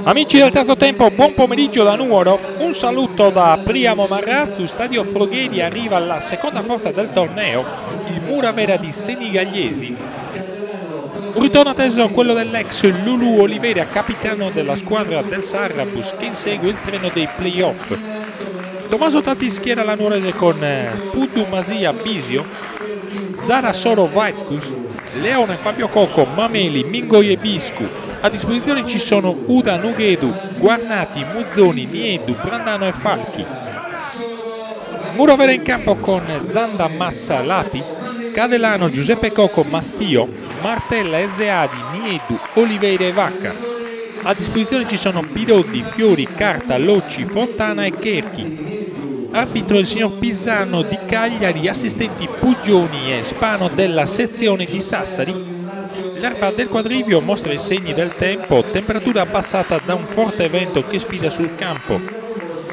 Amici del terzo tempo, buon pomeriggio da Nuoro, un saluto da Priamo Marrazzu, Stadio Frogheri, arriva la seconda forza del torneo, il Muravera di Senigalliesi. Un ritorno atteso quello dell'ex Lulu Oliveira, capitano della squadra del Sarrabus, che insegue il treno dei playoff. Tommaso Tatti schiera la nuorese con Puddu Masia Bisio, Zara Soro Vaitkus, Leone Fabio Cocco, Mameli, Mingoie Biscu. A disposizione ci sono Uda Nughedu, Guarnati, Muzzoni, Niedu, Brandano e Falchi. Muravera in campo con Zanda Massa Lapi, Cadelano, Giuseppe Cocco, Mastio, Martella, Ezzeadi, Niedu, Oliveira e Vacca. A disposizione ci sono Bidoldi, Fiori, Carta, Locci, Fontana e Cherchi. Arbitro il signor Pisano di Cagliari, assistenti Puggioni e Spano della sezione di Sassari. L'erba del quadrivio mostra i segni del tempo, temperatura abbassata da un forte vento che spinge sul campo.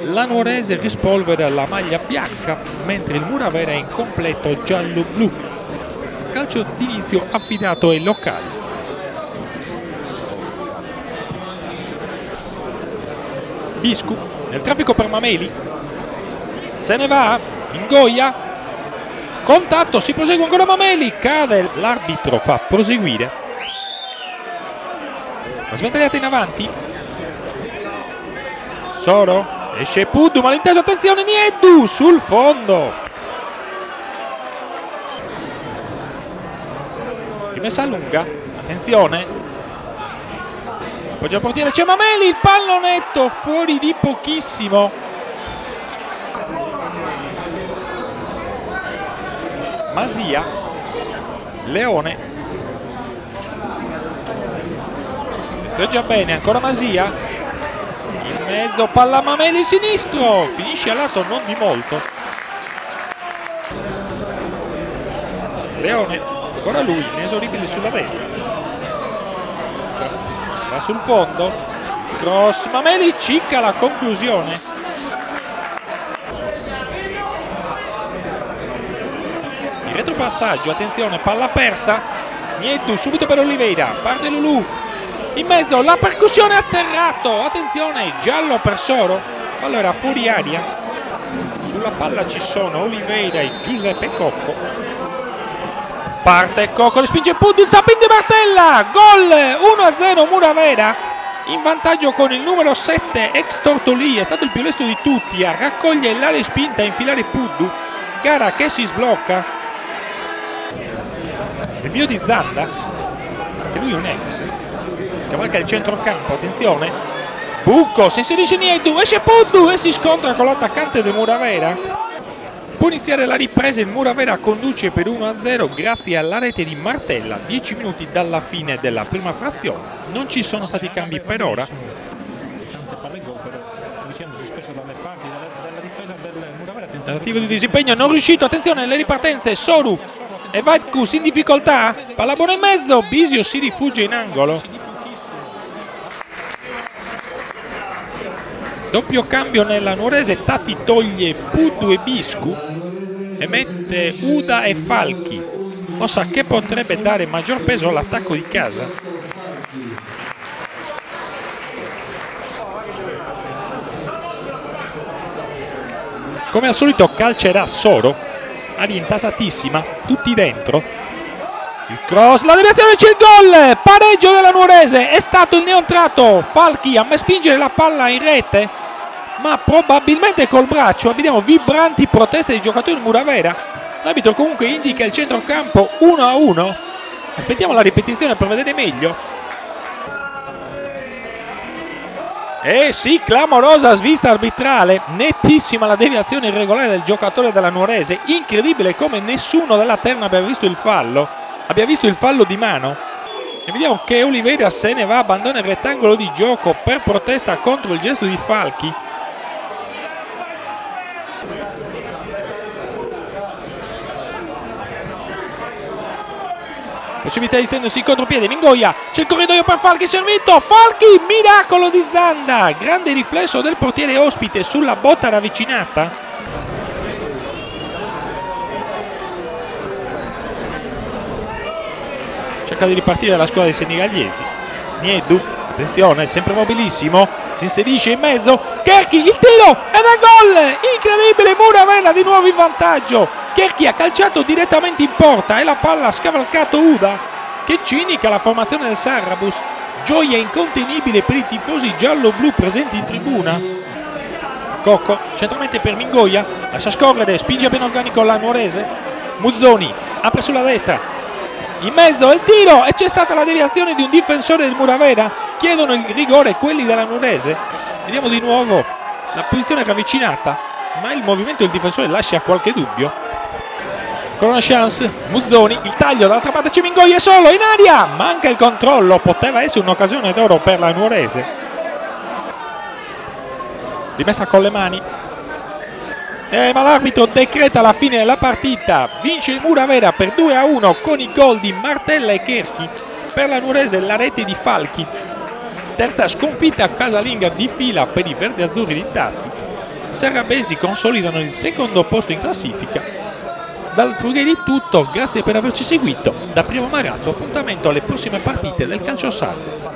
La nuorese rispolvera la maglia bianca, mentre il Muravera è in completo giallo-blu. Calcio d'inizio affidato ai locali. Biscu, nel traffico per Mameli. Se ne va, ingoia. Contatto, si prosegue ancora Mameli, cade, l'arbitro fa proseguire. La sventagliata in avanti. Soro, esce Puddu, malinteso, attenzione Niedu, sul fondo. Rimessa lunga, attenzione. Appoggia il portiere, c'è Mameli, il pallonetto fuori di pochissimo. Masia, Leone, streggia bene, ancora Masia, in mezzo, palla Mameli sinistro, finisce a lato non di molto. Leone, ancora lui, inesoribile sulla destra, va sul fondo, cross, Mameli cicca la conclusione. Retropassaggio, attenzione, palla persa, Niedu subito per Oliveira, parte Lulu, in mezzo la percussione, atterrato, attenzione, giallo per Soro, fallo era fuori aria, sulla palla ci sono Oliveira e Giuseppe Cocco, parte Cocco, le spinge Puddu, il tapping di Martella, gol, 1-0 Muravera, in vantaggio con il numero 7 ex Tortolì, è stato il più lesto di tutti a raccogliere l'area spinta e infilare Puddu, gara che si sblocca. Rinvio di Zanda, anche lui è un ex, scavalca il centrocampo, attenzione, Bucco, si inserisce Niedu, esce Puddu e si scontra con l'attaccante del Muravera. Può iniziare la ripresa, il Muravera conduce per 1-0 grazie alla rete di Martella, 10 minuti dalla fine della prima frazione, non ci sono stati cambi per ora. Tentativo di disimpegno non riuscito, attenzione alle ripartenze, Soru e Vaitkus in difficoltà, palla buona in mezzo, Bisio si rifugge in angolo. Doppio cambio nella nuorese, Tatti toglie Puddu e Biscu e mette Uda e Falchi, mossa che potrebbe dare maggior peso all'attacco di casa. Come al solito calcerà Soro, aria intasatissima, tutti dentro. Il cross, la deviazione, c'è il gol, pareggio della nuorese, è stato il neontrato, Falchi a me spingere la palla in rete, ma probabilmente col braccio, vediamo vibranti proteste dei giocatori del Muravera, l'arbitro comunque indica il centrocampo 1-1, aspettiamo la ripetizione per vedere meglio. Eh sì, clamorosa svista arbitrale, nettissima la deviazione irregolare del giocatore della nuorese, incredibile come nessuno della terna abbia visto il fallo di mano. E vediamo che Oliveira se ne va, abbandona il rettangolo di gioco per protesta contro il gesto di Falchi. Possibilità di stendersi in contropiede, Mingoia, c'è il corridoio per Falchi, servito, Falchi, miracolo di Zanda, grande riflesso del portiere ospite sulla botta ravvicinata. Cerca di ripartire la squadra dei senigalliesi, Niedu, Attenzione, sempre mobilissimo, si inserisce in mezzo, Cherki, il tiro ed è gol! Incredibile, Muravera di nuovo in vantaggio. Cherki ha calciato direttamente in porta e la palla ha scavalcato Uda. Che cinica la formazione del Sarrabus, gioia incontenibile per i tifosi giallo-blu presenti in tribuna. Cocco, centralmente per Mingoia, lascia scorrere, spinge ben organico la Nuorese. Muzzoni, apre sulla destra, in mezzo il tiro e c'è stata la deviazione di un difensore del Muravera. Chiedono il rigore quelli della Nuorese. Vediamo di nuovo la posizione ravvicinata, ma il movimento del difensore lascia qualche dubbio. Con una chance, Muzzoni, il taglio dall'altra parte, c'è Mingoia solo in aria, manca il controllo, poteva essere un'occasione d'oro per la Nuorese. Rimessa con le mani, ma l'arbitro decreta la fine della partita. Vince il Muravera per 2-1 con i gol di Martella e Cherki. Per la Nuorese la rete di Falchi. Terza sconfitta casalinga di fila per i verdi-azzurri di Tatti. Serrabesi consolidano il secondo posto in classifica. Dal Frugheri tutto, grazie per averci seguito. Da Primo Marazzo, appuntamento alle prossime partite del calcio sardo.